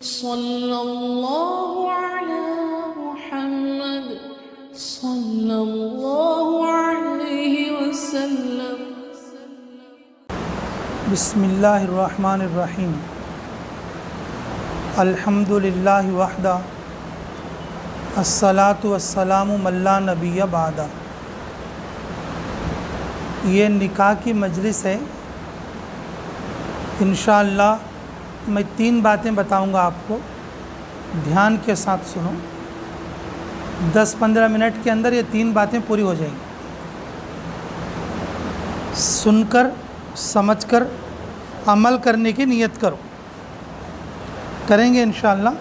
सल्लल्लाहु अला मुहम्मद सल्लल्लाहु अलैहि वसल्लम। बिस्मिल्लाहिर्रहमानिर्रहीम। अल्हम्दुलिल्लाहि वहदा अस्सलातु वस्सलामु मल्ला नबिय्य बादा। ये निकाह की मजलिस है। इंशाअल्लाह मैं 3 बातें बताऊंगा आपको, ध्यान के साथ सुनो। 10-15 मिनट के अंदर ये 3 बातें पूरी हो जाएंगी। सुनकर समझकर अमल करने की नियत करो, करेंगे इंशाअल्लाह।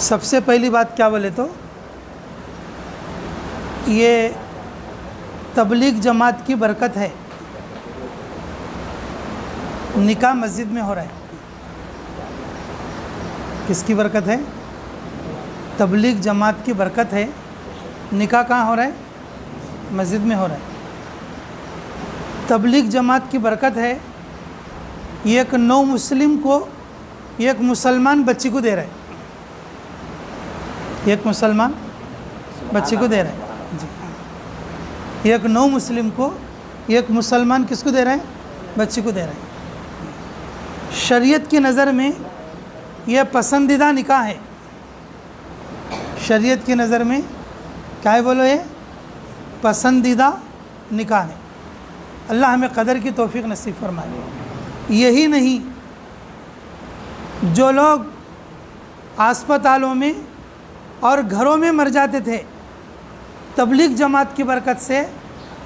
सबसे पहली बात क्या बोले तो ये तबलीग जमात की बरकत है। निकाह मस्जिद में हो रहा है। किसकी बरकत है? तबलीग जमात की बरकत है। निकाह कहाँ हो रहा है? मस्जिद में हो रहा है। तबलीग जमात की बरकत है। एक नौ मुस्लिम को एक मुसलमान बच्ची को दे रहा है। एक मुसलमान बच्ची को दे रहा है जी। एक नौ मुस्लिम को एक मुसलमान किसको दे रहा है? बच्ची को दे रहा है। शरीयत की नज़र में यह पसंदीदा निकाह है। शरीयत की नज़र में क्या है बोलो? ये पसंदीदा निकाह है। अल्लाह हमें कदर की तौफीक नसीब फरमाए। यही नहीं, जो लोग अस्पतालों में और घरों में मर जाते थे, तबलीग जमात की बरकत से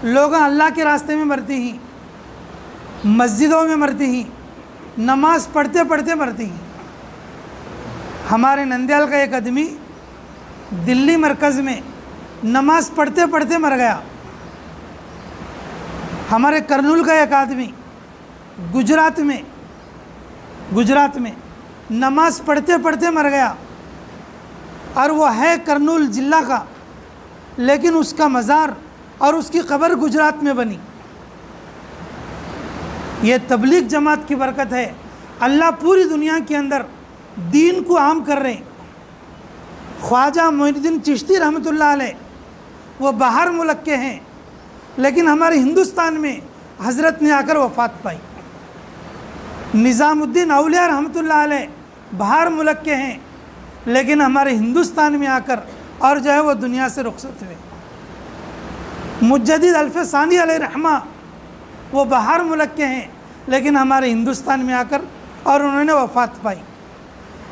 लोग अल्लाह के रास्ते में मरती ही, मस्जिदों में मरती ही, नमाज पढ़ते पढ़ते मरती हैं। हमारे नंदयाल का एक आदमी दिल्ली मरकज़ में नमाज पढ़ते पढ़ते मर गया। हमारे करनूल का एक आदमी गुजरात में नमाज पढ़ते पढ़ते मर गया, और वो है करनूल ज़िला का, लेकिन उसका मज़ार और उसकी कब्र गुजरात में बनी। ये तबलीग जमात की बरकत है। अल्लाह पूरी दुनिया के अंदर दीन को आम कर रहे हैं। ख्वाजा मोइनुद्दीन चिश्ती रहमतुल्लाह अलैह वो बाहर मुल्क के हैं, लेकिन हमारे हिंदुस्तान में हज़रत ने आकर वफ़ात पाई। निज़ामुद्दीन औलिया रहमतुल्लाह अलैह बाहर मुल्क के हैं, लेकिन हमारे हिंदुस्तान में आकर और जो है वो दुनिया से रुखसत हुए। मुज्जदिद अल्फ़ सानी अलैह रहमा वो बाहर मुल्क के हैं, लेकिन हमारे हिंदुस्तान में आकर और उन्होंने वफ़ात पाई।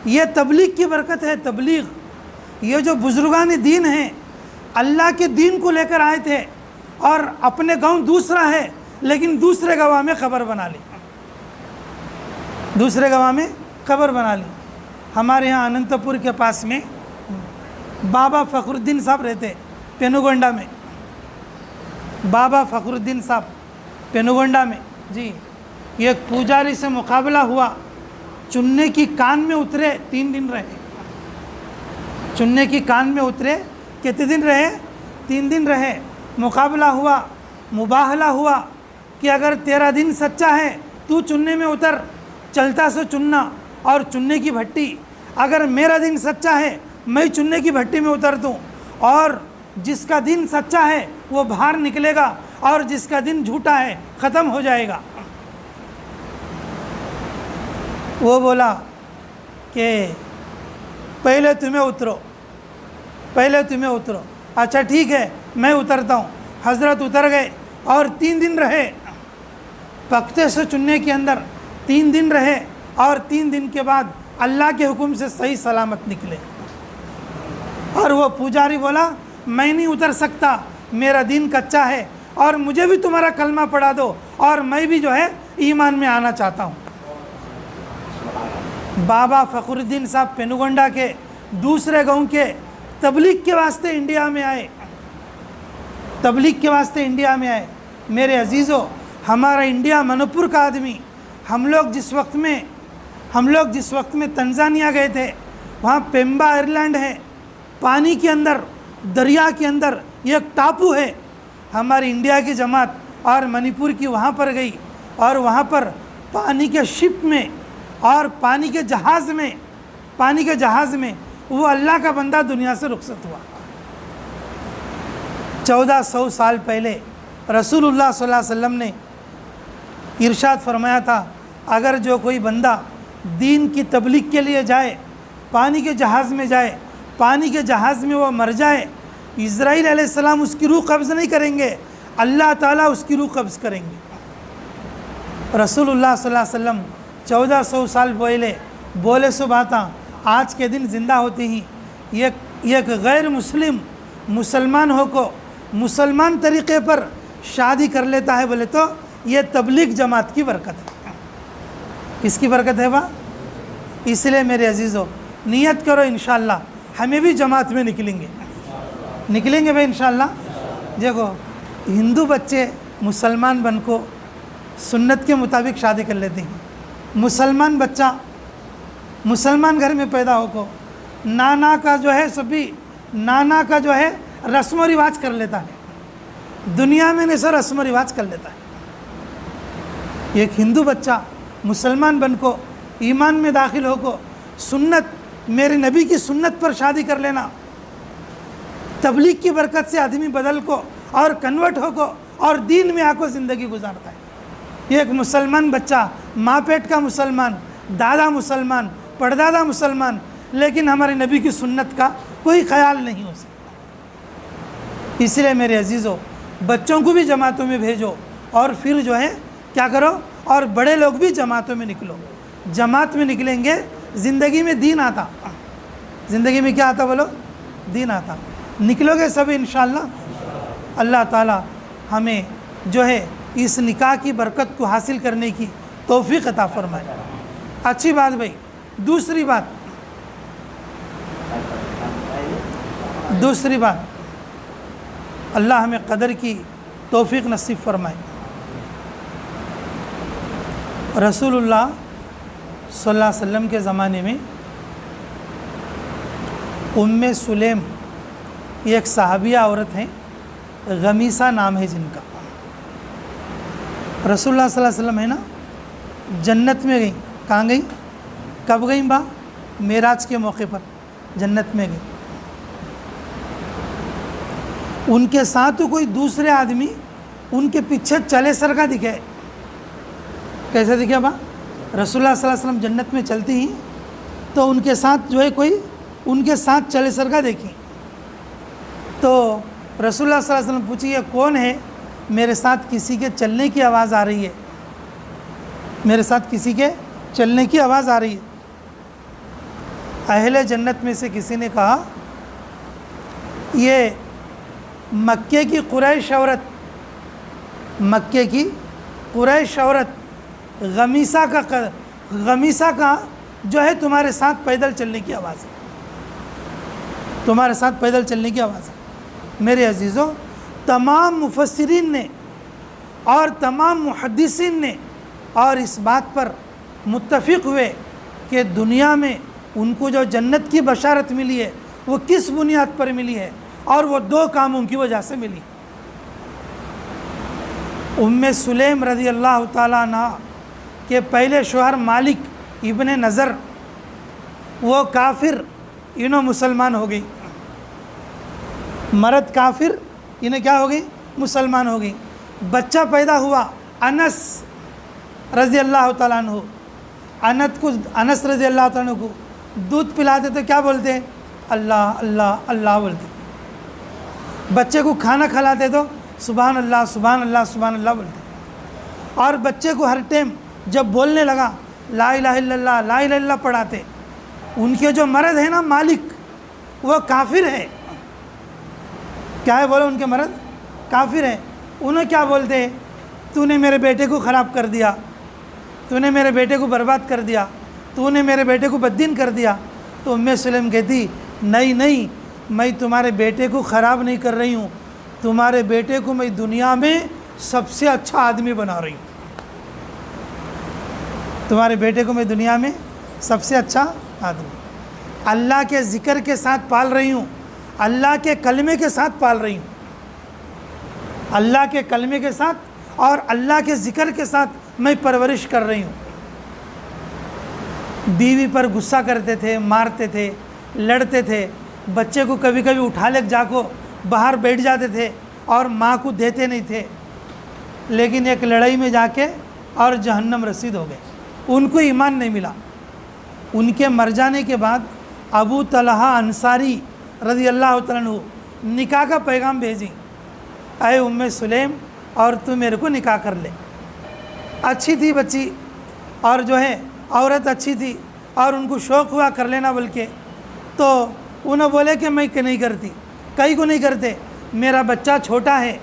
ये तबलीग की बरकत है। तबलीग, ये जो बुज़ुर्गान दीन हैं, अल्लाह के दीन को लेकर आए थे, और अपने गांव दूसरा है, लेकिन दूसरे गांव में ख़बर बना ली। दूसरे गांव में ख़बर बना ली। हमारे यहाँ अनंतपुर के पास में बाबा फ़खरुद्दीन साहब रहते, पेनुगोंडा में। बाबा फ़खरुद्दीन साहब पेनुगोंडा में जी। एक पुजारी से मुकाबला हुआ, चुन्ने की कान में उतरे, 3 दिन रहे। चुन्ने की कान में उतरे, कितने दिन रहे? 3 दिन रहे। मुकाबला हुआ, मुबाहला हुआ कि अगर तेरा दिन सच्चा है तू चुन्ने में उतर, चलता से चुन्ना और चुन्ने की भट्टी। अगर मेरा दिन सच्चा है मैं चुन्ने की भट्टी में उतर दूँ, और जिसका दिन सच्चा है वो बाहर निकलेगा, और जिसका दिन झूठा है ख़त्म हो जाएगा। वो बोला कि पहले तुम्हें उतरो, पहले तुम्हें उतरो। अच्छा ठीक है, मैं उतरता हूँ। हज़रत उतर गए और 3 दिन रहे। पकते से चुनने के अंदर 3 दिन रहे, और 3 दिन के बाद अल्लाह के हुक्म से सही सलामत निकले। और वो पुजारी बोला मैं नहीं उतर सकता, मेरा दीन कच्चा है, और मुझे भी तुम्हारा कलमा पढ़ा दो, और मैं भी जो है ईमान में आना चाहता हूँ। बाबा फ़खरुद्दीन साहब पेनुगोंडा के दूसरे गांव के तबलीग के वास्ते इंडिया में आए। तबलीग के वास्ते इंडिया में आए। मेरे अजीज़ों, हमारा इंडिया मणिपुर का आदमी, हम लोग जिस वक्त में तंजानिया गए थे, वहाँ पेम्बा आइलैंड है, पानी के अंदर, दरिया के अंदर एक टापू है। हमारी इंडिया की जमात और मणिपुर की वहाँ पर गई, और वहाँ पर पानी के शिप में और पानी के जहाज़ में वो अल्लाह का बंदा दुनिया से रुखसत हुआ। 1400 साल पहले रसूलुल्लाह सल्लल्लाहु अलैहि वसल्लम ने इरशाद फरमाया था, अगर जो कोई बंदा दीन की तबलीग के लिए जाए, पानी के जहाज़ में जाए, पानी के जहाज़ में वो मर जाए, इज़राइल अलैहिस्सलाम उसकी रूह कब्ज़ नहीं करेंगे, अल्लाह ताला उसकी रूह कब्ज़ करेंगे। रसूलुल्लाह सल्लल्लाहु अलैहि वसल्लम 1400 साल पहले बोले सो बात आज के दिन ज़िंदा होती ही एक गैर मुस्लिम मुसलमान हो को मुसलमान तरीक़े पर शादी कर लेता है, बोले तो ये तबलीग जमात की बरकत है। किसकी बरकत है वाह? इसलिए मेरे अजीज़ों, नियत करो इंशाअल्लाह हमें भी जमात में निकलेंगे भाई इंशाअल्लाह। देखो, हिंदू बच्चे मुसलमान बन को सुन्नत के मुताबिक शादी कर लेते हैं। मुसलमान बच्चा मुसलमान घर में पैदा हो को नाना का जो है रस्म व रिवाज कर लेता है, दुनिया में नहीं सर रस्म व रिवाज कर लेता है। एक हिंदू बच्चा मुसलमान बन को ईमान में दाखिल हो को सुन्नत, मेरे नबी की सुन्नत पर शादी कर लेना, तबलीग की बरकत से आदमी बदल को और कन्वर्ट हो को और दीन में आको ज़िंदगी गुजारता है। एक मुसलमान बच्चा, माँ पेट का मुसलमान, दादा मुसलमान, परदादा मुसलमान, लेकिन हमारे नबी की सुन्नत का कोई ख्याल नहीं हो सकता। इसलिए मेरे अजीज़ों, बच्चों को भी जमातों में भेजो और फिर जो है क्या करो, और बड़े लोग भी जमातों में निकलो। जमात में निकलेंगे ज़िंदगी में दीन आता। ज़िंदगी में क्या आता बोलो? दीन आता। निकलोगे सब इंशाअल्लाह। अल्लाह ताला हमें जो है इस निकाह की बरकत को हासिल करने की तौफीक अता फरमाए। अच्छी बात भाई। दूसरी बात अल्लाह हमें कदर की तौफीक नसीब फरमाए। रसूलुल्लाह सल्लल्लाहु अलैहि वसल्लम के ज़माने में उम्मे सुलेम एक सहाबिया औरत हैं, गमीसा नाम है जिनका। रसूलुल्लाह सल्लल्लाहु अलैहि वसल्लम है ना, जन्नत में गई। कहाँ गई? कब गई बा? मेराज के मौके पर जन्नत में गई। उनके साथ तो कोई दूसरे आदमी उनके पीछे चले सर का दिखे। कैसे दिखे बा? रसूलुल्लाह सल्लल्लाहु अलैहि वसल्लम जन्नत में चलती ही तो उनके साथ जो है कोई उनके साथ चले सर का देखी। तो रसूलुल्लाह सल्लल्लाहु अलैहि वसल्लम पूछी, ये कौन है? मेरे साथ किसी के चलने की आवाज़ आ रही है, मेरे साथ किसी के चलने की आवाज़ आ रही है। अहले जन्नत में से किसी ने कहा, ये मक्के की कुरैश औरत गमीसा का जो है तुम्हारे साथ पैदल चलने की आवाज़ है, तुम्हारे साथ पैदल चलने की आवाज़ है। मेरे अजीज़ों, तमाम मुफस्सिरीन ने और तमाम मुहद्दिसीन ने और इस बात पर मुत्तफ़िक़ हुए कि दुनिया में उनको जो जन्नत की बशारत मिली है वो किस बुनियाद पर मिली है, और वो दो कामों की वजह से मिली। उम्मे सुलेम रज़ी अल्लाह ताला अन्हा के पहले शोहर मालिक इब्ने नज़र, वो काफिर, इन्हों मुसलमान हो गई। मर्द काफिर, इन्हें क्या हो गई? मुसलमान हो गई। बच्चा पैदा हुआ, अनस रज़ी अल्लाह ताला अन्हु। अनस रज़ी अल्लाह ताला अन्हु को दूध पिलाते तो क्या बोलते? अल्लाह अल्लाह अल्लाह बोलते। बच्चे को खाना खिलाते तो सुभान अल्लाह सुभान अल्लाह सुभान अल्लाह बोलते। और बच्चे को हर टाइम जब बोलने लगा ला इलाहा इल्लल्लाह ला इलाहा इल्लल्लाह पढ़ाते। उनके जो मर्द है ना मालिक, वो काफिर है। क्या है बोलो? उनके मर्द काफिर है। उन्हें क्या बोलते? तूने मेरे बेटे को ख़राब कर दिया, तूने मेरे बेटे को बर्बाद कर दिया, तूने मेरे बेटे को बद्दीन कर दिया। तो उम्मे सुलेम कहती, नहीं नहीं, मैं तुम्हारे बेटे को ख़राब नहीं कर रही हूँ, तुम्हारे बेटे को मैं दुनिया में सबसे अच्छा आदमी बना रही हूँ, तुम्हारे बेटे को मैं दुनिया में सबसे अच्छा आदमी, अल्लाह के ज़िक्र के साथ पाल रही हूँ, अल्लाह के कलमे के साथ पाल रही हूँ, अल्लाह के कलमे के साथ और अल्लाह के ज़िक्र के साथ मैं परवरिश कर रही हूँ। बीवी पर गुस्सा करते थे, मारते थे, लड़ते थे, बच्चे को कभी कभी उठा ले जाको बाहर बैठ जाते थे और माँ को देते नहीं थे। लेकिन एक लड़ाई में जाके और जहन्नम रसीद हो गए, उनको ईमान नहीं मिला। उनके मर जाने के बाद अबू तलहा अंसारी रज़ी अल्लाह तआला अन्हु निकाह का पैगाम भेजी, अय उम्मे सुलेम और तू मेरे को निकाह कर ले। अच्छी थी बच्ची और जो है औरत अच्छी थी और उनको शौक़ हुआ कर लेना बोल के, तो उन्हें बोले कि मैं नहीं करती। कई को नहीं करते, मेरा बच्चा छोटा है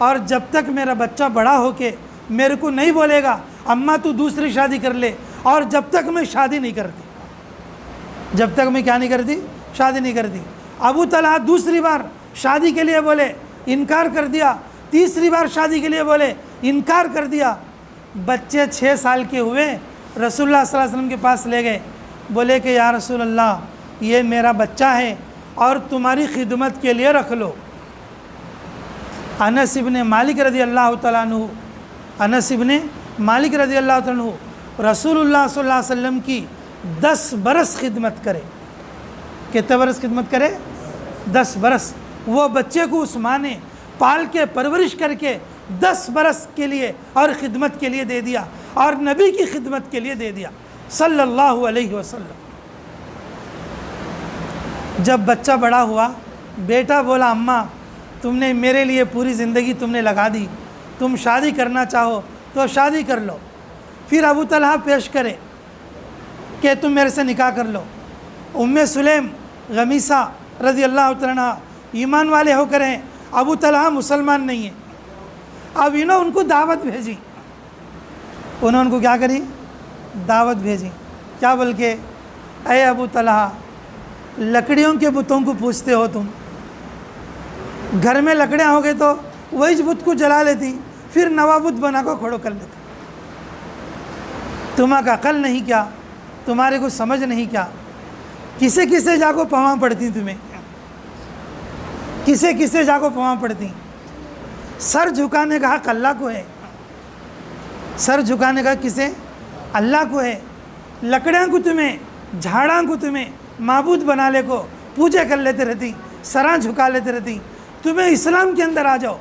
और जब तक मेरा बच्चा बड़ा होके मेरे को नहीं बोलेगा अम्मा तू दूसरी शादी कर ले, और जब तक मैं शादी नहीं करती, जब तक मैं क्या नहीं करती, शादी नहीं करती। अबू तलहा दूसरी बार शादी के लिए बोले, इनकार कर दिया। तीसरी बार शादी के लिए बोले, इनकार कर दिया। बच्चे 6 साल के हुए, रसूलुल्लाह सल्लल्लाहु अलैहि वसल्लम के पास ले गए, बोले कि या रसूल अल्लाह ये मेरा बच्चा है और तुम्हारी खिदमत के लिए रख लो। अनस इब्ने मालिक रज़ी अल्लाह तआला अन्हु, अनस इब्ने मालिक रज़ी अल्लाह तआला अन्हु रसूलुल्लाह सल्लल्लाहु अलैहि वसल्लम की 10 बरस खिदमत करे। कितने बरस खिदमत करे? 10 बरस। वो बच्चे को उस माँ ने पाल के परवरिश करके 10 बरस के लिए और ख़िदमत के लिए दे दिया, और नबी की खिदमत के लिए दे दिया सल्लल्लाहु अलैहि वसल्लम। जब बच्चा बड़ा हुआ, बेटा बोला अम्मा तुमने मेरे लिए पूरी ज़िंदगी तुमने लगा दी, तुम शादी करना चाहो तो शादी कर लो। फिर अबू तलहा पेश करे कि तुम मेरे से निकाह कर लो। उम्मे सुलेम गमीसा रज़ी अल्लाह तआला अन्हा ईमान वाले होकर हैं, अबू तलहा मुसलमान नहीं है। अब इन्होंने उनको दावत भेजी, उन्होंने उनको क्या करी, दावत भेजी। क्या बोल के, अय अबू तलहा लकड़ियों के बुतों को पूछते हो तुम, घर में लकड़ियाँ हो गए तो वही बुत को जला लेती, फिर नवा बुत बना को खड़ो कर लेते। तुम्हारा अकल नहीं क्या, तुम्हारे को समझ नहीं क्या, किसे किसे जाको पवा पड़ती तुम्हें, किसे किसे जाको पवा पड़ती। सर झुकाने का हक अल्लाह को है, सर झुकाने का किसे, अल्लाह को है। लकड़ियाँ को तुम्हें, झाड़ा को तुम्हें माबूद बना ले को पूजा कर लेते रहती, सरां झुका लेते रहती। तुम्हें इस्लाम के अंदर आ जाओ,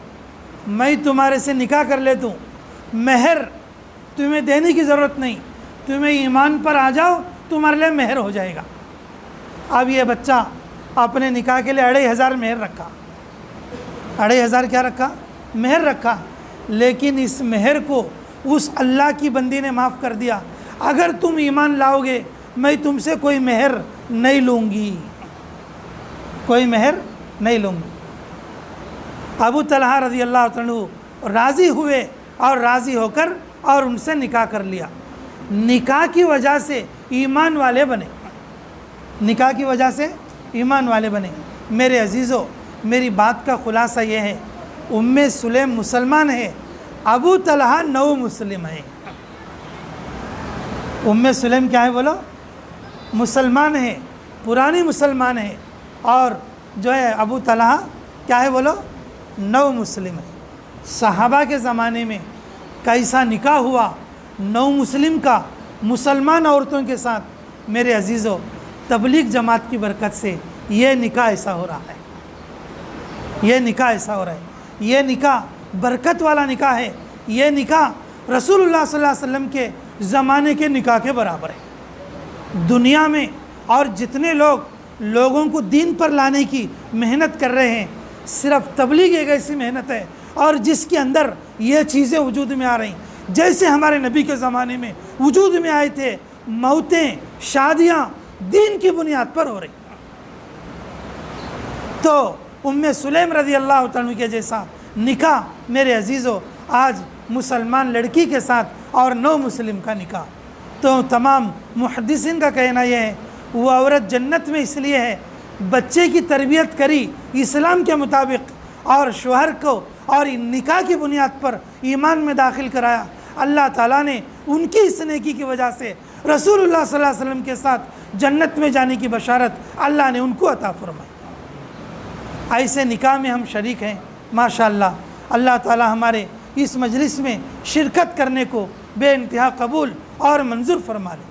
मैं तुम्हारे से निकाह कर लेता हूँ, मेहर तुम्हें देने की ज़रूरत नहीं, तुम्हें ईमान पर आ जाओ तुम्हारे लिए मेहर हो जाएगा। अब ये बच्चा अपने निकाह के लिए 2500 मेहर रखा, 2500 क्या रखा, मेहर रखा। लेकिन इस मेहर को उस अल्लाह की बंदी ने माफ़ कर दिया, अगर तुम ईमान लाओगे मैं तुमसे कोई मेहर नहीं लूँगी, कोई मेहर नहीं लूँगी। अबू तलहा रज़ी अल्लाह तआला राज़ी हुए और राज़ी होकर और उनसे निकाह कर लिया। निकाह की वजह से ईमान वाले बने, निकाह की वजह से ईमान वाले बने। मेरे अजीज़ों, मेरी बात का ख़ुलासा ये है, उम्मे सुलेम मुसलमान है, अबू तलहा नौ मुस्लिम है। उम्मे सुलेम क्या है बोलो, मुसलमान है, पुरानी मुसलमान है, और जो है अबू तलहा क्या है बोलो, नौ मुस्लिम है। सहाबा के ज़माने में कैसा निकाह हुआ नौ मुस्लिम का मुसलमान औरतों के साथ। मेरे अजीज़ों, तबलीग जमात की बरकत से ये निकाह ऐसा हो रहा है, ये निकाह ऐसा हो रहा है। ये निकाह बरकत वाला निकाह है। ये निकाह रसूलुल्लाह सल्लल्लाहु अलैहि वसल्लम के ज़माने के निकाह के बराबर है। दुनिया में और जितने लोग लोगों को दीन पर लाने की मेहनत कर रहे हैं, सिर्फ तबलीग एक ऐसी मेहनत है और जिसके अंदर ये चीज़ें वजूद में आ रही, जैसे हमारे नबी के ज़माने में वजूद में आए थे। मौतें, शादियाँ दीन की बुनियाद पर हो रही। तो उम्मे सुलेम रज़ी अल्लाह तआला के जैसा निकाह मेरे अजीज़ों आज मुसलमान लड़की के साथ और नौ मुस्लिम का निकाह। तो तमाम मुहद्दिसीन का कहना यह है, वो औरत जन्नत में इसलिए है, बच्चे की तरबियत करी इस्लाम के मुताबिक और शोहर को और निकाह की बुनियाद पर ईमान में दाखिल कराया। अल्लाह ताला ने उनकी इस नेकी की वजह से रसूलुल्लाह सल्लल्लाहु अलैहि वसल्लम के साथ जन्नत में जाने की बशारत अल्लाह ने उनको अता फरमाई। ऐसे निकाह में हम शरीक हैं माशाअल्लाह। अल्लाह ताला हमारे इस मजलिस में शिरकत करने को बेइंतहा कबूल और मंजूर फरमा ले।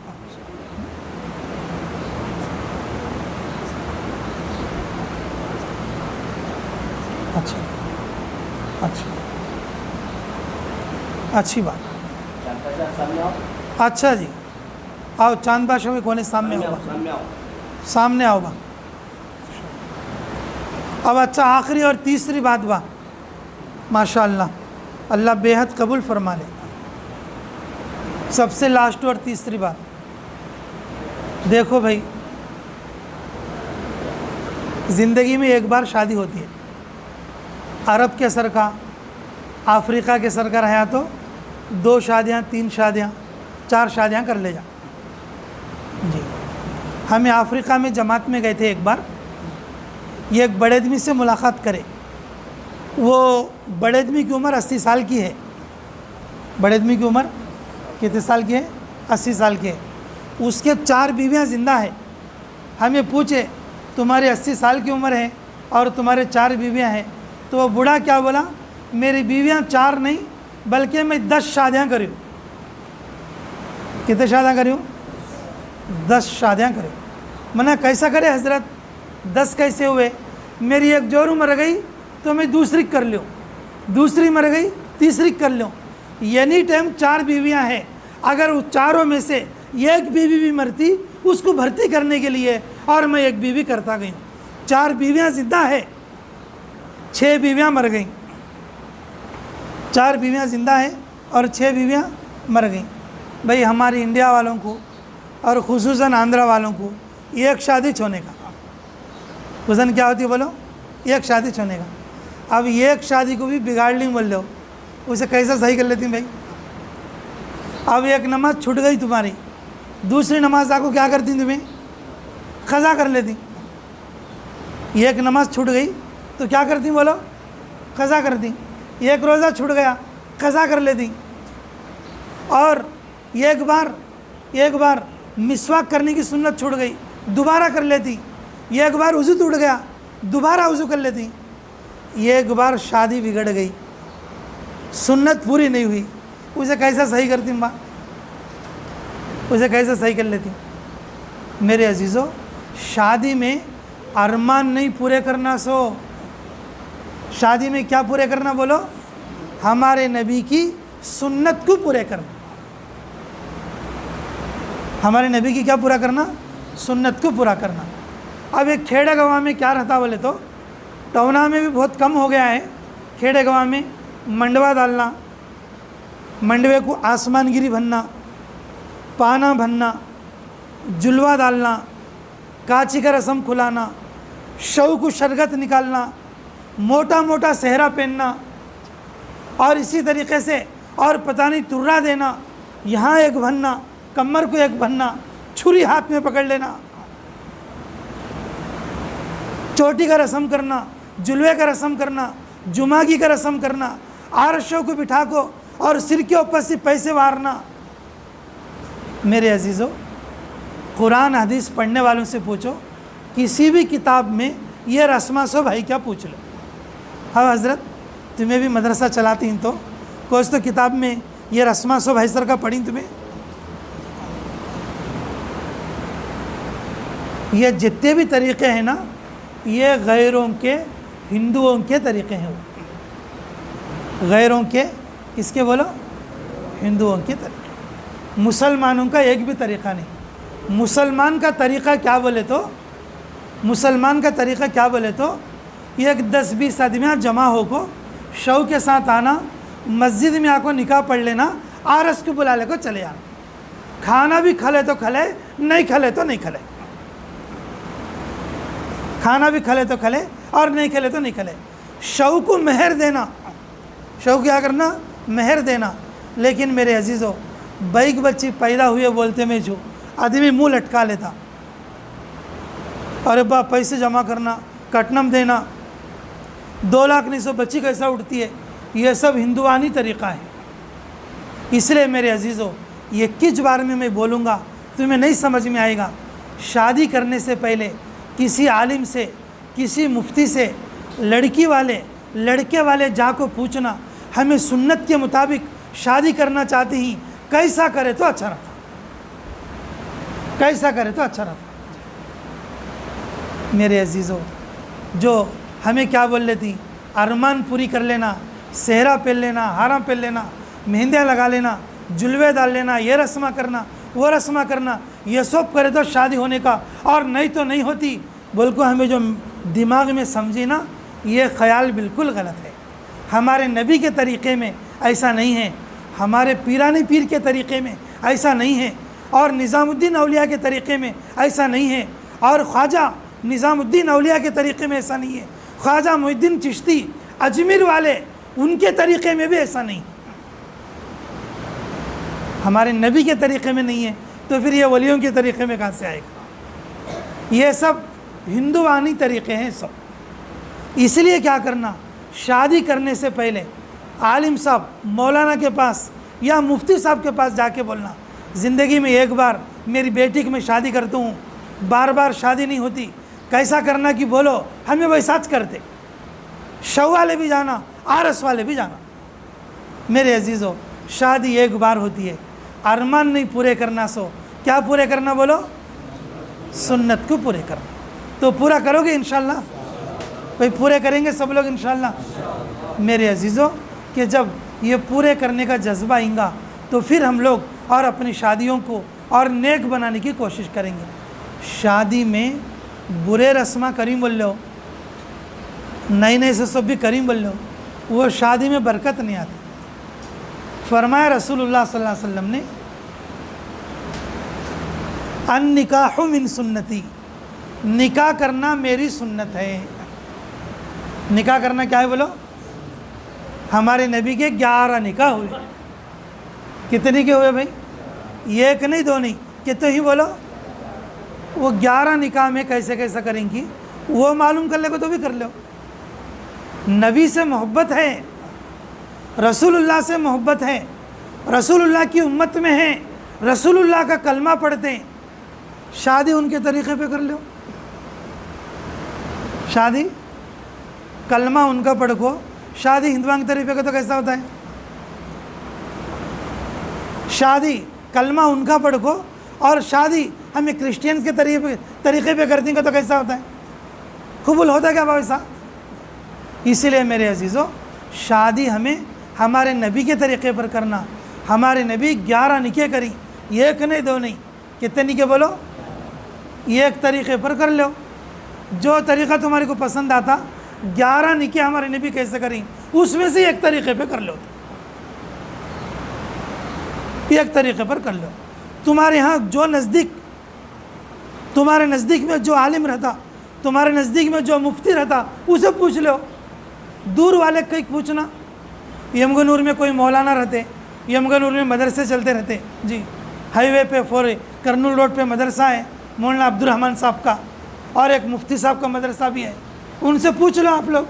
अच्छा अच्छा, अच्छी बात। अच्छा जी, आओ चांद बादशाह में कोने सामने आओ, सामने आओ बा। अब अच्छा आखिरी और तीसरी बात बा, माशाअल्लाह, अल्लाह बेहद कबूल फरमा ले। सबसे लास्ट और तीसरी बात, देखो भाई, ज़िंदगी में एक बार शादी होती है। अरब के सर का, अफ्रीका के सर का रहा तो 2 शादियाँ, 3 शादियाँ, 4 शादियाँ कर ले जा जी। हमें अफ्रीका में जमात में गए थे एक बार, ये एक बड़े आदमी से मुलाकात करे। वो बड़े आदमी की उम्र 80 साल की है। बड़े आदमी की उम्र कितने साल की है? 80 साल की है। उसके 4 बीवियाँ ज़िंदा है। हमें पूछे तुम्हारी 80 साल की उम्र है और तुम्हारे 4 बीवियाँ हैं, तो वो बूढ़ा क्या बोला, मेरी बीवियाँ 4 नहीं बल्कि मैं 10 शादियाँ करी हूँ। कितने शादियाँ करी हूँ? 10 शादियाँ करी। मना कैसा करे हजरत, 10 कैसे हुए? मेरी एक जोरू मर गई तो मैं दूसरी कर लूँ, दूसरी मर गई तीसरी कर लूँ। एनी टाइम 4 बीवियाँ हैं, अगर उस चारों में से एक बीवी भी मरती उसको भर्ती करने के लिए, और मैं एक बीवी करता गई। 4 बीवियाँ जिंदा है, 6 बीवियाँ मर गईं। 4 बीवियाँ जिंदा है और 6 बीवियाँ मर गईं। भाई हमारे इंडिया वालों को और खुसूसन आंध्रा वालों को एक शादी छोड़ने का वजन क्या होती है बोलो? एक शादी छोड़ने का। अब एक शादी को भी बिगाड़ ली बोल लो, उसे कैसा सही कर लेती भाई? अब एक नमाज छूट गई तुम्हारी, दूसरी नमाज आपको क्या करती तुम्हें? क़ज़ा कर लेती। एक नमाज छूट गई तो क्या करती बोलो? क़ज़ा करती। एक रोज़ा छूट गया, क़ज़ा कर लेती। और एक बार मिसवाक करने की सुन्नत छूट गई, दोबारा कर लेती। एक बार वज़ू टूट गया, दोबारा वज़ू कर लेती। एक बार शादी बिगड़ गई, सुन्नत पूरी नहीं हुई, उसे कैसा सही करती माँ? उसे कैसे सही कर लेती? मेरे अजीज़ों, शादी में अरमान नहीं पूरे करना। सो शादी में क्या पूरे करना बोलो? हमारे नबी की सुन्नत को पूरे करना। हमारे नबी की क्या पूरा करना? सुन्नत को पूरा करना। अब एक खेड़े गाँव में क्या रहता बोले तो, टौना में भी बहुत कम हो गया है। खेड़े गाँव में मंडवा डालना, मंडवे को आसमानगिरी बनना, पाना बनना, जुलवा डालना, काची का रस्म खुलाना, शव को शरगत निकालना, मोटा मोटा सेहरा पहनना, और इसी तरीके से और पता नहीं तुर्रा देना, यहाँ एक बनना, कमर को एक बनना, छुरी हाथ में पकड़ लेना, चोटी का रस्म करना, जुलवे का रस्म करना, जुमागी का रस्म करना, आरशों को बिठा को और सिर के ऊपर से पैसे मारना। मेरे अजीज़ों, कुरान हदीस पढ़ने वालों से पूछो, किसी भी किताब में ये रस्मा सो भाई क्या पूछ लो। हाँ हज़रत, तुम्हें भी मदरसा चलाती हैं तो कोई तो किताब में ये रस्मा सो भाई सर का पढ़ी तुम्हें? ये जितने भी तरीक़े हैं ना, ये गैरों के, हिंदुओं के तरीक़े हैं। वो गैरों के, किसके बोलो? हिंदुओं के तरीक़े। मुसलमानों का एक भी तरीक़ा नहीं। मुसलमान का तरीक़ा क्या बोले तो, मुसलमान का तरीक़ा क्या बोले तो, ये 10-20 आदमियाँ जमा हो को शव के साथ आना, मस्जिद में आको निकाह पढ़ लेना, आरस को बुला ले को चले आना। खाना भी खले तो खले, नहीं खले तो नहीं खले। खाना भी खले तो खले और नहीं खले तो नहीं खले। शव को मेहर देना, शव क्या करना? मेहर देना। लेकिन मेरे अजीज़ों, बैग बच्ची पैदा हुए बोलते में जो आदमी मुंह लटका लेता, अरे बा पैसे जमा करना, कटनम देना, 2 लाख नहीं सौ बच्ची कैसा उठती है, ये सब हिंदुआनी तरीक़ा है। इसलिए मेरे अजीज़ों, ये किस बारे में मैं बोलूँगा तुम्हें नहीं समझ में आएगा। शादी करने से पहले किसी आलिम से, किसी मुफ्ती से, लड़की वाले लड़के वाले जाको पूछना, हमें सुन्नत के मुताबिक शादी करना चाहते ही, कैसा करे तो अच्छा रहता, कैसा करे तो अच्छा रहता। मेरे अजीज़ों, जो हमें क्या बोल लेती, अरमान पूरी कर लेना, सेहरा पहन लेना, हारा पहन लेना, मेहंदियाँ लगा लेना, जुलवे डाल लेना, ये रस्मा करना, वो रस्मा करना, ये सब करे तो शादी होने का, और नहीं तो नहीं होती बोल को हमें जो दिमाग में समझी ना, ये ख्याल बिल्कुल गलत है। हमारे नबी के तरीक़े में ऐसा नहीं है, हमारे पीरानी पीर के तरीक़े में ऐसा नहीं है, और निज़ामुद्दीन औलिया के तरीक़े में ऐसा नहीं है, और ख्वाजा निज़ामुद्दीन औलिया के तरीक़े में ऐसा नहीं है, ख्वाजा मोहिद्दीन चिश्ती अजमेर वाले उनके तरीक़े में भी ऐसा नहीं है। हमारे नबी के तरीक़े में नहीं है तो फिर ये वलियों के तरीक़े में कहाँ से आएगा? ये सब हिंदुवानी तरीक़े हैं सब। इसलिए क्या करना, शादी करने से पहले आलिम साहब मौलाना के पास या मुफ्ती साहब के पास जाके बोलना, ज़िंदगी में एक बार मेरी बेटी की मैं शादी करता हूँ, बार बार शादी नहीं होती, कैसा करना कि बोलो, हमें वैसा करते। शव वाले भी जाना, आरस वाले भी जाना। मेरे अजीज़ों, शादी एक बार होती है, अरमान नहीं पूरे करना, सो क्या पूरे करना बोलो? सुन्नत को पूरे करना। तो पूरा करोगे इंशाल्लाह? भाई पूरे करेंगे सब लोग इंशाल्लाह। मेरे अजीज़ों, कि जब ये पूरे करने का जज्बा आएगा तो फिर हम लोग और अपनी शादियों को और नेक बनाने की कोशिश करेंगे। शादी में बुरे रस्मा करीम बोल लो, नए नए से सब भी करीम बोल लो, वो शादी में बरकत नहीं आती। फरमाया रसूलुल्लाह सल्लल्लाहु अलैहि वसल्लम ने, अन निकाहु मिन सुन्नती, निकाह करना मेरी सुन्नत है। निकाह करना क्या है बोलो? हमारे नबी के 11 निकाह हुए। कितने के हुए भाई? एक नहीं, दो नहीं, कितने ही बोलो? वो 11 निकाह में कैसे कैसा करेंगी वो मालूम कर ले को तो भी कर लो। नबी से मोहब्बत है, रसूलुल्लाह से मोहब्बत है, रसूलुल्लाह की उम्मत में है, रसूलुल्लाह का कलमा पढ़ते हैं, शादी उनके तरीक़े पे कर लो। शादी कलमा उनका पढ़ को, शादी हिंदुओं के तरीक़े का तो कैसा होता है? शादी कलमा उनका पढ़ को और शादी हमें क्रिश्चियंस के तरीक़े पे कर देंगे तो कैसा होता है? कबूल होता है क्या वैसा? इसीलिए मेरे अजीज़ों, शादी हमें हमारे नबी के तरीक़े पर करना। हमारे नबी 11 निके करी, एक नहीं, दो नहीं, कितने निके बोलो? एक तरीक़े पर कर लो, जो तरीक़ा तुम्हारे को पसंद आता। 11 निके हमारे नबी कैसे करी, उसमें से एक तरीक़े पे कर लो, एक तरीक़े पर कर लो। तुम्हारे यहाँ जो नज़दीक, तुम्हारे नज़दीक में जो आलिम रहता, तुम्हारे नज़दीक में जो मुफ्ती रहता, उसे पूछ लो। दूर वाले कहीं पूछना। यमगनूर में कोई मौलाना रहते, यमगनूर में मदरसे चलते रहते जी, हाईवे पे कर्नूल रोड पे मदरसा है मौलाना अब्दुर्रहमान साहब का, और एक मुफ्ती साहब का मदरसा भी है। उनसे पूछ लो आप लोग,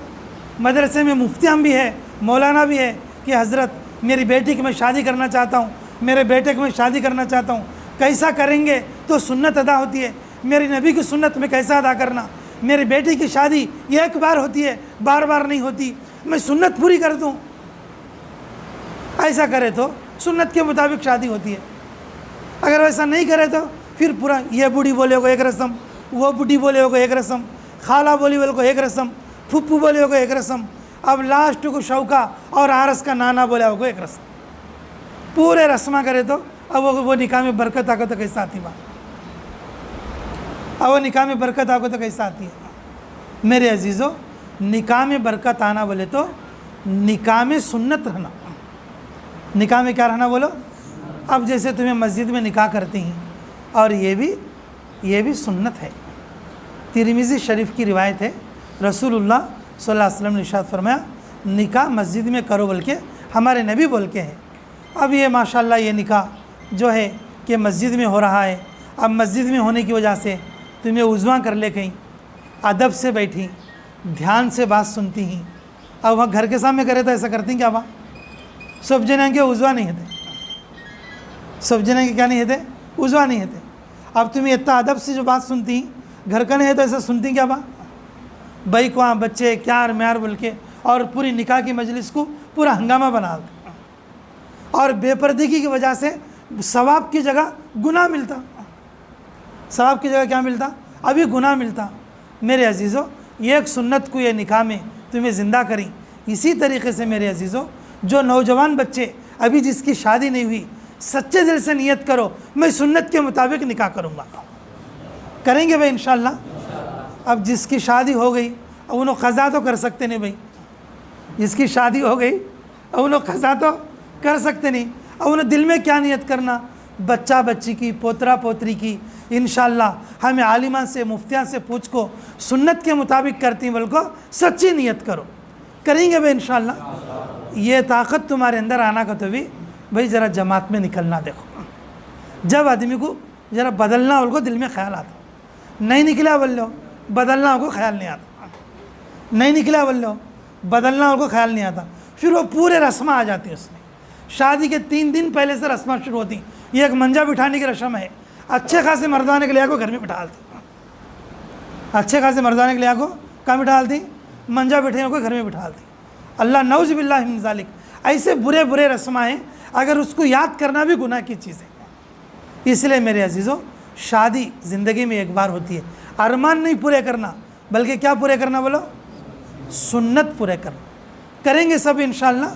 मदरसे में मुफ्तियाँ भी है, मौलाना भी है, कि हज़रत मेरी बेटी की मैं शादी करना चाहता हूँ, मेरे बेटे की मैं शादी करना चाहता हूँ, कैसा करेंगे तो सुन्नत अदा होती है, मेरी नबी की सुन्नत में कैसा अदा करना, मेरी बेटी की शादी एक बार होती है, बार बार नहीं होती, मैं सुन्नत पूरी कर दूँ। ऐसा करे तो सुन्नत के मुताबिक शादी होती है। अगर वैसा नहीं करे तो फिर पूरा, ये बूढ़ी बोले को एक रस्म, वो बूढ़ी बोले को एक रस्म, खाला बोली बोले को एक रस्म, फुप्पू बोले को एक रस्म, अब लास्ट को शौका और आरस का नाना बोले को एक रस्म। पूरे रस्मा करे तो अब वो निकाह में बरकत आको तो कैसा आती बात? अब वो निकाह में बरकत आको तो कैसा आती है? मेरे अजीज़ों, निकाह में बरकत आना बोले तो निकाह में सुन्नत रहना। निकाह में क्या रहना बोलो? अब जैसे तुम्हें मस्जिद में निकाह करती हैं, और ये भी सुन्नत है। तिरमिज़ी शरीफ की रिवायत है, रसूलुल्लाह सल्लल्लाहु अलैहि वसल्लम ने इरशाद फरमाया, निकाह मस्जिद में करो बोल के हमारे नबी बोल के हैं। अब ये माशाल्लाह ये निकाह जो है कि मस्जिद में हो रहा है। अब मस्जिद में होने की वजह से तुम्हें उज़्वा कर ले, कहीं अदब से बैठी, ध्यान से बात सुनती हैं। अब वहाँ घर के सामने करे तो ऐसा करती क्या? वहाँ सब जने के उज़्वा नहीं होते, सब जने के क्या नहीं होते? उज़्वा नहीं होते। अब तुम्हें इतना अदब से जो बात सुनती, घर का नहीं है तो ऐसा सुनती क्या? वहाँ भाई को वहाँ बच्चे क्यार म्यार बोल के और पूरी निकाह की मजलिस को पूरा हंगामा बना देते, और बेपर्दगी की वजह से सवाब की जगह गुनाह मिलता। सवाब की जगह क्या मिलता? अभी गुनाह मिलता। मेरे अजीज़ों, एक सुन्नत को ये निकाह में तुम्हें ज़िंदा करी। इसी तरीके से मेरे अजीज़ों, जो नौजवान बच्चे अभी जिसकी शादी नहीं हुई, सच्चे दिल से नियत करो मैं सुन्नत के मुताबिक निकाह करूँगा। करेंगे भाई इंशाअल्लाह। अब जिसकी शादी हो गई अब उन्होंने क़ज़ा तो कर सकते नहीं भाई, जिसकी शादी हो गई अब उन्होंने क़ज़ा तो कर सकते नहीं। अब उन्हें दिल में क्या नियत करना, बच्चा बच्ची की, पोतरा पोतरी की इंशाअल्लाह हमें आलिमा से मुफ्तियाँ से पूछ को सुन्नत के मुताबिक करती बल्कि सच्ची नियत करो। करेंगे भाई इंशाअल्लाह। ये ताकत तुम्हारे अंदर आना का तो भी भाई ज़रा जमात में निकलना देखो। जब आदमी को ज़रा बदलना हो दिल में ख्याल आता, नहीं निकला बोल लो बदलना को ख्याल नहीं आता, नहीं निकला बोल लो बदलना को ख्याल नहीं आता, फिर वो पूरे रस्म आ जाती है उसमें। शादी के 3 दिन पहले से रस्म शुरू होती। ये एक मंजा बिठाने की रस्म है। अच्छे खासे मर्दाने के लिए को घर में बिठा देती, अच्छे खासे मर्दाने के लिए को कहाँ बिठा देती, मंजा बिठे को घर में बिठा देती। अल्लाह नौज़ बिल्लाहि मिन ज़ालिक। ऐसे बुरे बुरे रस्माएँ अगर उसको याद करना भी गुनाह की चीज़ है। इसलिए मेरे अजीज़ों, शादी ज़िंदगी में एक बार होती है। अरमान नहीं पूरे करना बल्कि क्या पूरे करना बोलो, सुन्नत पूरे करना। करेंगे सब इंशाअल्लाह।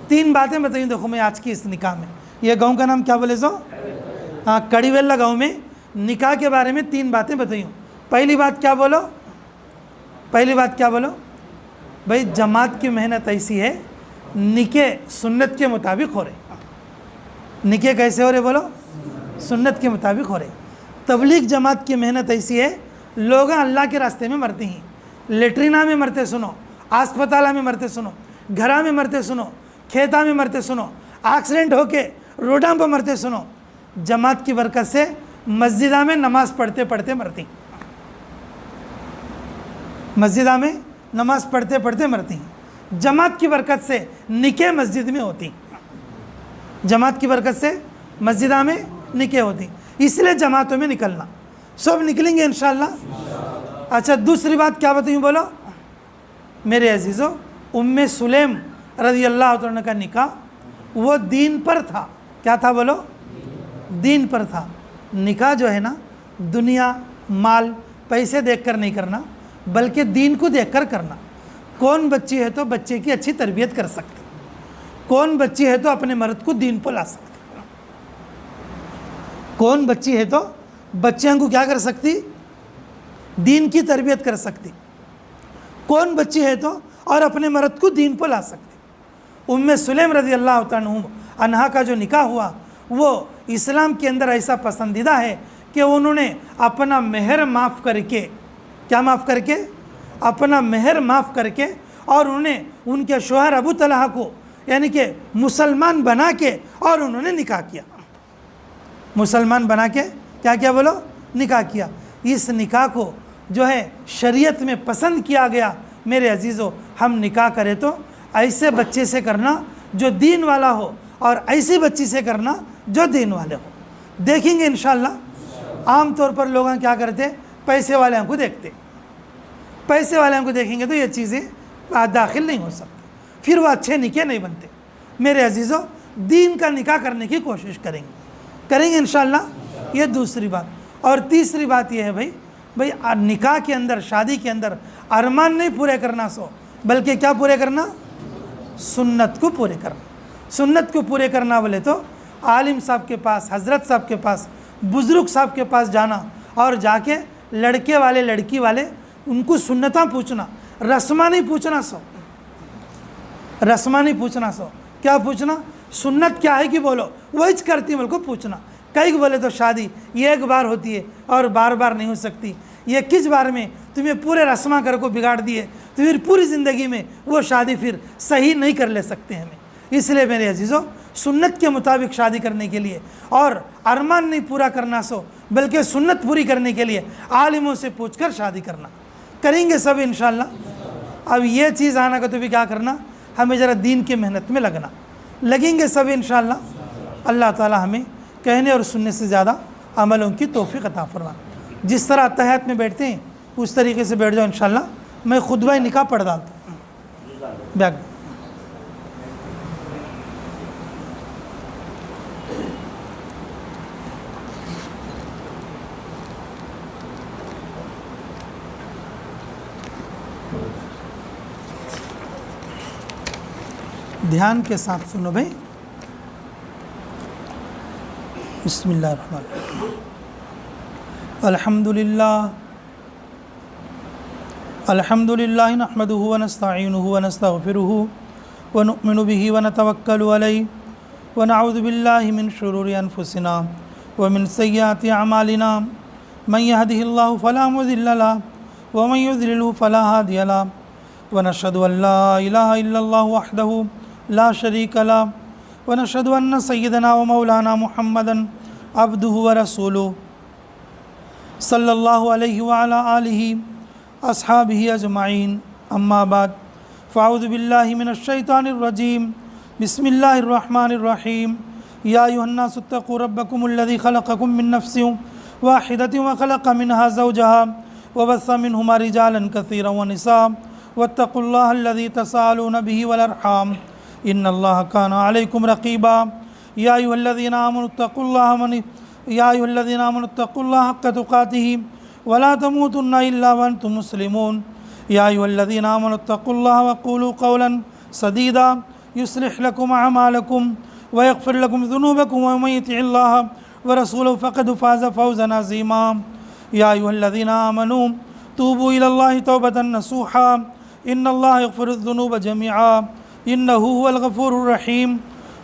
3 बातें बताइए देखो मैं आज की इस निकाह में। ये गांव का नाम क्या बोले सो, हाँ कड़ीवेला गांव में निकाह के बारे में 3 बातें बताइए। पहली बात क्या बोलो, पहली बात क्या बोलो भाई, जमात की मेहनत ऐसी है निके सुन्नत के मुताबिक हो रहे। निके कैसे हो रहे बोलो, सुन्नत के मुताबिक हो रहे। तबलीग जमात की मेहनत ऐसी है, लोग अल्लाह के रास्ते में मरते हैं। लेटरिना में मरते सुनो, अस्पताल में मरते सुनो, घरा में मरते सुनो, खेता में मरते सुनो, एक्सीडेंट होके रोडा पर मरते सुनो। जमात की बरकत से मस्जिदा में नमाज पढ़ते पढ़ते मरती, मस्जिदा में नमाज पढ़ते पढ़ते मरती। जमात की बरकत से निके मस्जिद में होती, जमात की बरकत से मस्जिदा में निके होती। इसलिए जमातों में निकलना, सब निकलेंगे इंशाअल्लाह। अच्छा दूसरी बात क्या बताऊँ बोलो मेरे अजीज़ों, उम्मे सुलेम रज़ी अल्लाह तआला का निकाह वो दीन पर था। क्या था बोलो, दीन पर था। निकाह जो है ना दुनिया माल पैसे देखकर नहीं करना बल्कि दीन को देखकर करना। कौन बच्ची है तो बच्चे की अच्छी तरबियत कर सकती, कौन बच्ची है तो अपने मर्द को दीन पर ला सकती, कौन बच्ची है तो बच्चियों को क्या कर सकती, दीन की तरबियत कर सकती, कौन बच्ची है तो और अपने मर्द को दीन पर ला सकती। उम्मे सुलेम रज़ी अल्लाह तआला अन्हा का जो निकाह हुआ वो इस्लाम के अंदर ऐसा पसंदीदा है कि उन्होंने अपना मेहर माफ़ करके, क्या माफ़ करके, अपना मेहर माफ़ करके और उन्होंने उनके शोहर अबू तलहा को यानी कि मुसलमान बना के और उन्होंने निकाह किया। मुसलमान बना के क्या किया बोलो, निकाह किया। इस निकाह को जो है शरीयत में पसंद किया गया। मेरे अजीज़ों, हम निकाह करें तो ऐसे बच्चे से करना जो दीन वाला हो और ऐसी बच्ची से करना जो दीन वाले हो। देखेंगे इंशाअल्लाह। आम तौर पर लोग क्या करते, पैसे वाले को देखते, पैसे वाले को देखेंगे तो ये चीज़ें दाखिल नहीं हो सकती, फिर वो अच्छे निकाह नहीं बनते। मेरे अजीज़ों, दीन का निकाह करने की कोशिश करेंगे इंशाअल्लाह। ये दूसरी बात। और तीसरी बात ये है भाई निकाह के अंदर, शादी के अंदर अरमान नहीं पूरे करना सो बल्कि क्या पूरे करना, सुन्नत को पूरे करना। सुन्नत को पूरे करना बोले तो आलिम साहब के पास, हज़रत साहब के पास, बुज़ुर्ग साहब के पास जाना और जाके लड़के वाले लड़की वाले उनको सुन्नता पूछना, रस्मा नहीं पूछना सो, रस्मा नहीं पूछना सो। क्या पूछना, सुन्नत क्या है कि बोलो वही करती बोल को पूछना। कई बोले तो शादी ये एक बार होती है और बार बार नहीं हो सकती, ये किस बार में तुम्हें पूरे रस्मा कर को बिगाड़ दिए तो फिर पूरी ज़िंदगी में वो शादी फिर सही नहीं कर ले सकते हमें। इसलिए मेरे अजीज़ों, सुन्नत के मुताबिक शादी करने के लिए और अरमान नहीं पूरा करना सो बल्कि सुन्नत पूरी करने के लिए आलिमों से पूछकर शादी करना। करेंगे सब इंशाअल्लाह। अब ये चीज़ आना का तो भी क्या करना, हमें ज़रा दीन की मेहनत में लगना, लगेंगे सब इंशाअल्लाह। अल्लाह ताला हमें कहने और सुनने से ज़्यादा अमलों की तौफीक अता फरमा। जिस तरह अत्तहियात में बैठते हैं उस तरीके से बैठ जाओ इंशाअल्लाह। मैं खुतबा निकाह पढ़ डालता हूँ। बैग ध्यान के साथ सुनो भाई। बिस्मिल्लाहिर्रहमानिर्रहीम। अल्हम्दुलिल्लाह नहमदुहु व नस्तईनुहु व नस्तगफिरुहु व नु'मिनु बिही व नतवक्कलु अलैहि व नऊज़ु बिल्लाहि मिन शुरूरि अनफुसिना व मिन सय्यिआति अमालिना मन यहदिहिल्लाहु फला मुज़िल्ल लहु व मन युज़लिलहु फला हादिय लहु व नशहदु अन ला इलाहा इल्लल्लाहु वहदहु ला शरीक लहु व नशहदु अन्न सय्यदना व मौलाना मुहम्मदन अब्दुहु व रसूलुहु सल्लल्लाहु अलैहि व अला आलिहि अस्हाबिहि अजमाइन। अम्मा बाद फ़अऊज़ु बिल्लाहि मिनश शैतानिर रजीम। बिस्मिल्लाहिर्रहमानिर्रहीम। या अय्युहन्नासु इत्तक़ू रब्बकुमुल्लज़ी ख़लक़कुम मिन नफ़्सिन वाहिदतिन व ख़लक़ मिनहा ज़ौजहा व बस्स मिनहुमा रिजालन कसीरन व निसाअ वत्तक़ुल्लाहल्लज़ी तसाअलून बिही वल अर्हाम इन्नल्लाह काना अलैकुम रक़ीबा। या अय्युहल्लज़ीना आमनु इत्तक़ुल्लाह हक़्क़ तुक़ातिहि वला तमूतुन्ना इल्ला व अंतुम मुस्लिमून। या अय्युहल्लज़ीना आमनु इत्तक़ुल्लाह व क़ूलू क़ौलन सदीदा युस्लिह लकुम अअमालकुम व यग़फ़िर लकुम ज़ुनूबकुम व मन युतिइल्लाह व रसूलहु फ़क़द फ़ाज़ फ़ौज़न अज़ीमा। या अय्युहल्लज़ीना आमनू तूबू इलल्लाहि तौबतन नसूहा इन्नल्लाह यग़फ़िरुज़्ज़ुनूब जमीआ इन्नहु हुवल गफ़ूरुर रहीम।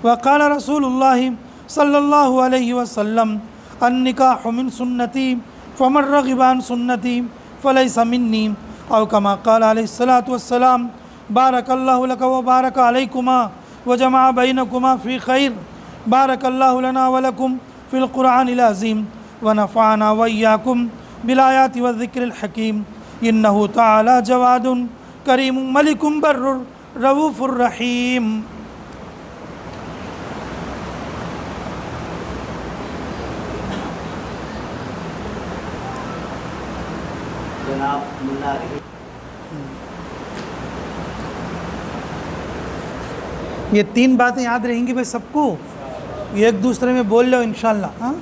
व क़ाल रसूलुल्लाहि सल्लल्लाहु अलैहि वसल्लम अन्निकाहु मिन सुन्नती फ़मन रग़िब अन सुन्नती फ़लैसा मिन्नी औ कमा क़ाल अलैहिस्सलातु वस्सलाम। बारकल्लाहु लक व बारक अलैकुमा व जमा बैनकुमा फ़ी खैर। बारकल्लाहु लना व लकुम फ़िल क़ुरआनिल अज़ीम व नफ़अना व इय्याकुम बिल आयाति व ज़िक्रिल हकीम। इन्नहु तआला जवादुन करीमुम मलिकुम बर्रुर रऊफ़ुर रहीम। ये तीन बातें याद रहेंगी भाई सबको। एक दूसरे में बोल लो इंशाल्लाह। हाँ,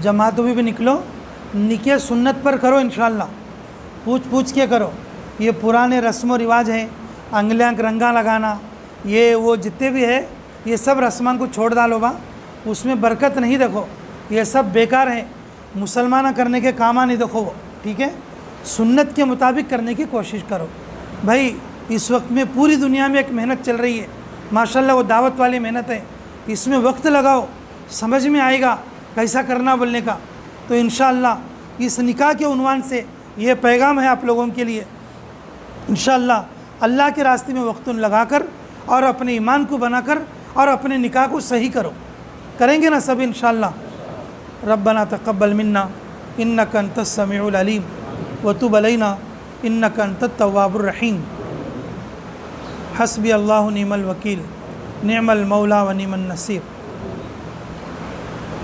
जमातों में भी निकलो, निके सुन्नत पर करो इंशाल्लाह, पूछ के करो। ये पुराने रस्म व रिवाज हैं, अंगलियाँ रंगा लगाना, ये वो जितने भी है, ये सब रस्मान को छोड़ डालो बा, उसमें बरकत नहीं। देखो ये सब बेकार है, मुसलमाना करने के कामा नहीं। देखो वो ठीक है, सुन्नत के मुताबिक करने की कोशिश करो भाई। इस वक्त में पूरी दुनिया में एक मेहनत चल रही है माशाल्लाह, वो दावत वाली मेहनत है। इसमें वक्त लगाओ, समझ में आएगा कैसा करना बोलने का। तो इंशाअल्लाह इस निकाह के उन्वान से ये पैगाम है आप लोगों के लिए। इंशाअल्लाह अल्लाह के रास्ते में वक्त लगाकर और अपने ईमान को बनाकर और अपने निकाह को सही करो। करेंगे ना सब इंशाअल्लाह। रब्बना तक़ब्बल मिन्ना इन्नका अंतस समीउल अलीम व तुब अलैना इन्नका अंतत तव्वाबुर रहीम। हस्बी अल्लाहु निअमल वकील निअमल मौला व निअमन नसीर।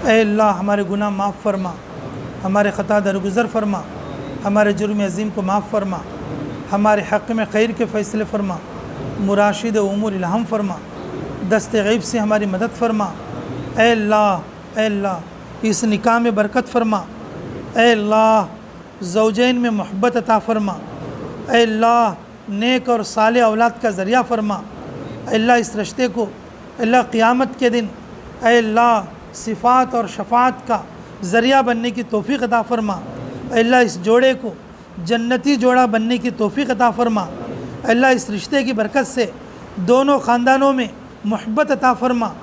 ऐ अल्लाह हमारे गुनाह माफ़ फरमा, हमारे ख़ता दरगुज़र फरमा, हमारे जुर्म अज़ीम को माफ़ फरमा, हमारे हक़ में खैर के फ़ैसले फरमा, मुराशिद उमूर इल्हाम फरमा, दस्ते गैब से हमारी मदद फरमा। ऐ अल्लाह इस निकाह में बरकत फरमा। ऐ अल्लाह ज़ौजैन में मोहब्बत अता फरमा। ऐ अल्लाह नेक और साले औलाद का ज़रिया फरमा। अल्लाह इस रिश्ते को अल्लाह क़ियामत के दिन अल्लाह सिफ़ात और शफ़ात का ज़रिया बनने की तौफ़ीक़ अता फरमा। अल्लाह इस जोड़े को जन्नती जोड़ा बनने की तौफ़ीक़ अता फरमा। अल्लाह इस रिश्ते की बरकत से दोनों ख़ानदानों में मोहब्बत अता फरमा।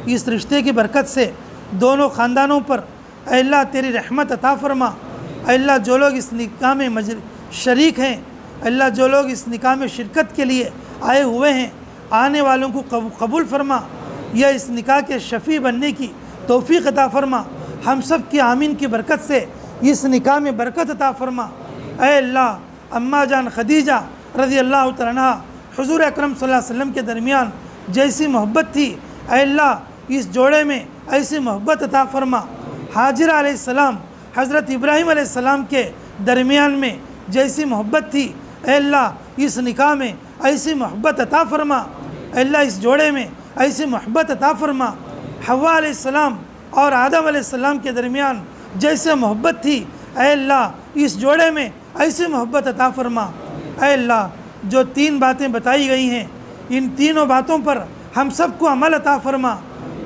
इस रिश्ते की बरकत से दोनों ख़ानदानों पर अल्लाह तेरी रहमत अता फरमा। अल्लाह जो लोग इस निकाह में शरीक हैं, अल्लाह जो लोग इस निकाह में शिरकत के लिए आए हुए हैं, आने वालों को कबूल फरमा। या इस निकाह के शफ़ी बनने की तौफ़ीक़ अता फरमा। हम सब की आमीन की बरकत से इस निकाह में बरकत अता फरमा। ऐ अल्लाह अम्मा जान खदीजा रज़ी अल्लाह तआला अन्हा हुज़ूर अकरम सल्लल्लाहु अलैहि वसल्लम के दरमियान जैसी मोहब्बत थी, ऐ अल्लाह इस जोड़े में ऐसी मोहब्बत अता फरमा। हाजिरा अलैहिस्सलाम हज़रत इब्राहीम अलैहिस्सलाम के दरमियान में जैसी मोहब्बत थी, ऐ अल्लाह इस निकाह में ऐसी मोहब्बत अता फरमा। अल्लाह इस जोड़े में ऐसी मोहब्बत अता फरमा। हव्वा अलैहिस्सलाम और आदम अलैहिस्सलाम के दरमियान जैसे मोहब्बत थी, ऐ अल्लाह इस जोड़े में ऐसी मोहब्बत अता फरमा। ऐ अल्लाह जो तीन बातें बताई गई हैं, इन तीनों बातों पर हम सबको अमल अता फरमा,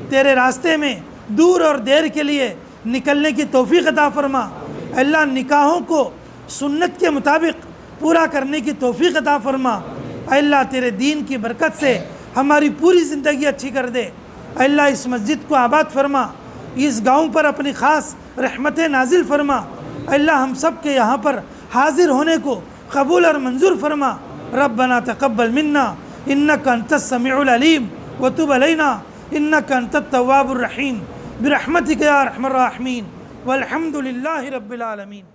तेरे रास्ते में दूर और देर के लिए निकलने की तौफीक अता फरमा। अल्लाह निकाहों को सुन्नत के मुताबिक पूरा करने की तौफीक अता फरमा। अल्लाह तेरे दीन की बरकत से हमारी पूरी ज़िंदगी अच्छी कर दे। अल्लाह इस मस्जिद को आबाद फरमा, इस गांव पर अपनी ख़ास रहमतें नाजिल फरमा। अल्लाह हम सब के यहाँ पर हाजिर होने को कबूल और मंजूर फरमा। रब्बना तक़ब्बल मिन्ना इन्नका अंतस समीउल अलीम व तुब अलैना इन्नका अंतत तव्वाबुर रहीम बिरहमतिका या अरहमर राहिमीन वल्हम्दुलिल्लाहि रब्बिल आलमीन।